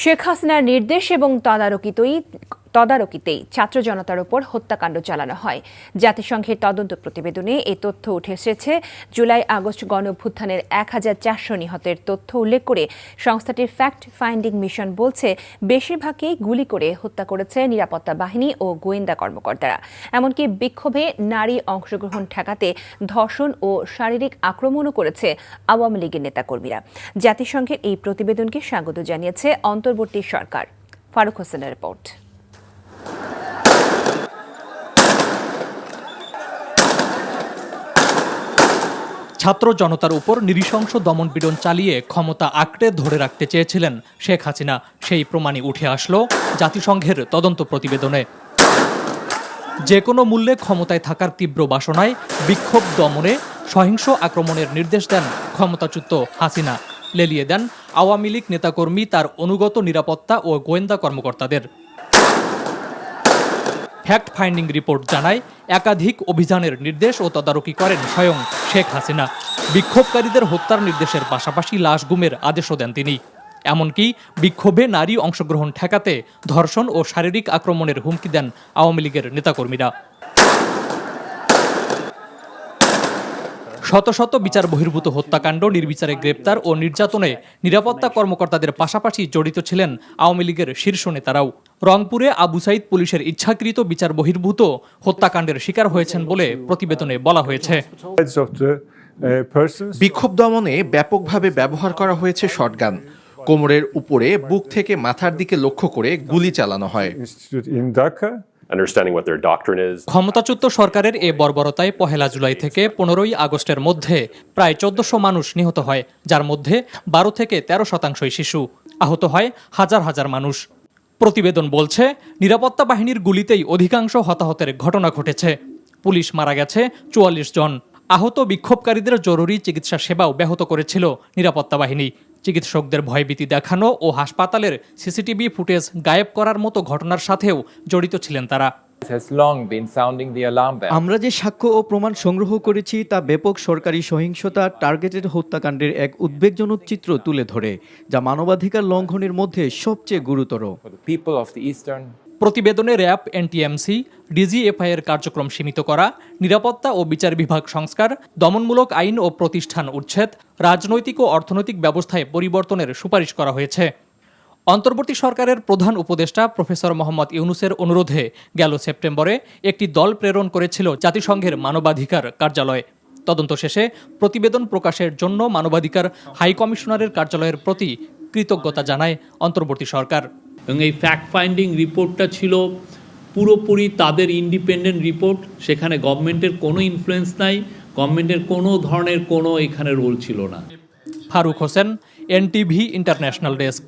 শেখ হাসিনার নির্দেশ এবং তদারকিতেই ছাত্র জনতার উপর হত্যাকাণ্ড চালানো হয়। জাতিসংঘের তদন্ত প্রতিবেদনে এই তথ্য উঠে এসেছে। জুলাই আগস্ট গণঅভ্যুত্থানের ১,৪০০ নিহতের তথ্য উল্লেখ করে সংস্থাটির ফ্যাক্ট ফাইন্ডিং মিশন বলছে, বেশিরভাগই গুলি করে হত্যা করেছে নিরাপত্তা বাহিনী ও গোয়েন্দা কর্মকর্তারা। এমনকি বিক্ষোভে নারী অংশগ্রহণ ঠেকাতে ধর্ষণ ও শারীরিক আক্রমণও করেছে আওয়ামী লীগের নেতাকর্মীরা। জাতিসংঘের এই প্রতিবেদনকে স্বাগত জানিয়েছে অন্তর্বর্তী সরকার। ফারুক হোসেনের রিপোর্ট। ছাত্র জনতার উপর নৃশংস দমনপীড়ন চালিয়ে ক্ষমতা আঁকড়ে ধরে রাখতে চেয়েছিলেন শেখ হাসিনা। সেই প্রমাণই উঠে আসলো জাতিসংঘের তদন্ত প্রতিবেদনে। যে কোনো মূল্যে ক্ষমতায় থাকার তীব্র বাসনায় বিক্ষোভ দমনে সহিংস আক্রমণের নির্দেশ দেন ক্ষমতাচ্যুত হাসিনা। লেলিয়ে দেন আওয়ামী লীগ নেতাকর্মী, তার অনুগত নিরাপত্তা ও গোয়েন্দা কর্মকর্তাদের। ফ্যাক্ট ফাইন্ডিং রিপোর্ট জানায়, একাধিক অভিযানের নির্দেশ ও তদারকি করেন স্বয়ং শেখ হাসিনা। বিক্ষোভকারীদের হত্যার নির্দেশের পাশাপাশি লাশ গুমের আদেশও দেন তিনি। এমনকি বিক্ষোভে নারী অংশগ্রহণ ঠেকাতে ধর্ষণ ও শারীরিক আক্রমণের হুমকি দেন আওয়ামী লীগের নেতাকর্মীরা। শত শত বিচার বহির্ভূত হত্যাকাণ্ড, নির্বিচারে গ্রেপ্তার ও নির্যাতনে নিরাপত্তা কর্মকর্তাদের পাশাপাশি জড়িত ছিলেন আওয়ামী লীগের শীর্ষ নেতারাও। রংপুরে আবু সাইদ পুলিশের ইচ্ছাকৃত বিচার বহির্ভূত হত্যাকাণ্ডের শিকার হয়েছেন বলে প্রতিবেদনে বলা হয়েছে। বিক্ষোভ দমনে ব্যাপকভাবে ব্যবহার করা হয়েছে শটগান। কোমরের উপরে বুক থেকে মাথার দিকে লক্ষ্য করে গুলি চালানো হয়। ক্ষমতাচ্যুত সরকারের এ বর্বরতায় ১ জুলাই থেকে ১৫ আগস্টের মধ্যে প্রায় ১৪০০ মানুষ নিহত হয়, যার মধ্যে ১২ থেকে ১৩% শিশু। আহত হয় হাজার হাজার মানুষ। প্রতিবেদন বলছে, নিরাপত্তা বাহিনীর গুলিতেই অধিকাংশ হতাহতের ঘটনা ঘটেছে। পুলিশ মারা গেছে ৪৪ জন। আহত বিক্ষোভকারীদের জরুরি চিকিৎসা সেবাও ব্যাহত করেছিল নিরাপত্তা বাহিনী। চিকিৎসকদের ভয়ভীতি দেখানো ও হাসপাতালের সিসিটিভি ফুটেজ গায়েব করার মতো ঘটনার সাথেও জড়িত ছিলেন তারা। আমরা যে সাক্ষ্য ও প্রমাণ সংগ্রহ করেছি তা ব্যাপক সরকারি সহিংসতা, টার্গেটেড হত্যাকাণ্ডের এক উদ্বেগজনক চিত্র তুলে ধরে, যা মানবাধিকার লঙ্ঘনের মধ্যে সবচেয়ে গুরুতর। প্রতিবেদনে র্যাব, এনটিএমসি, ডিজিএফআই এর কার্যক্রম সীমিত করা, নিরাপত্তা ও বিচার বিভাগ সংস্কার, দমনমূলক আইন ও প্রতিষ্ঠান উচ্ছেদ, রাজনৈতিক ও অর্থনৈতিক ব্যবস্থায় পরিবর্তনের সুপারিশ করা হয়েছে। অন্তর্বর্তী সরকারের প্রধান উপদেষ্টা প্রফেসর মোহাম্মদ ইউনূসের অনুরোধে গেল সেপ্টেম্বরে একটি দল প্রেরণ করেছিল জাতিসংঘের মানবাধিকার কার্যালয়। তদন্ত শেষে প্রতিবেদন প্রকাশের জন্য মানবাধিকার হাই কমিশনারের কার্যালয়ের প্রতি কৃতজ্ঞতা জানায় অন্তর্বর্তী সরকার। এবং এই ফ্যাক্ট ফাইন্ডিং রিপোর্টটা ছিল পুরোপুরি তাদের ইন্ডিপেন্ডেন্ট রিপোর্ট। সেখানে গভর্নমেন্টের কোনো ইনফ্লুয়েন্স নাই, গভর্নমেন্টের কোনো ধরনের কোনো এখানে রোল ছিল না। Faruk Hossain, NTV international desk.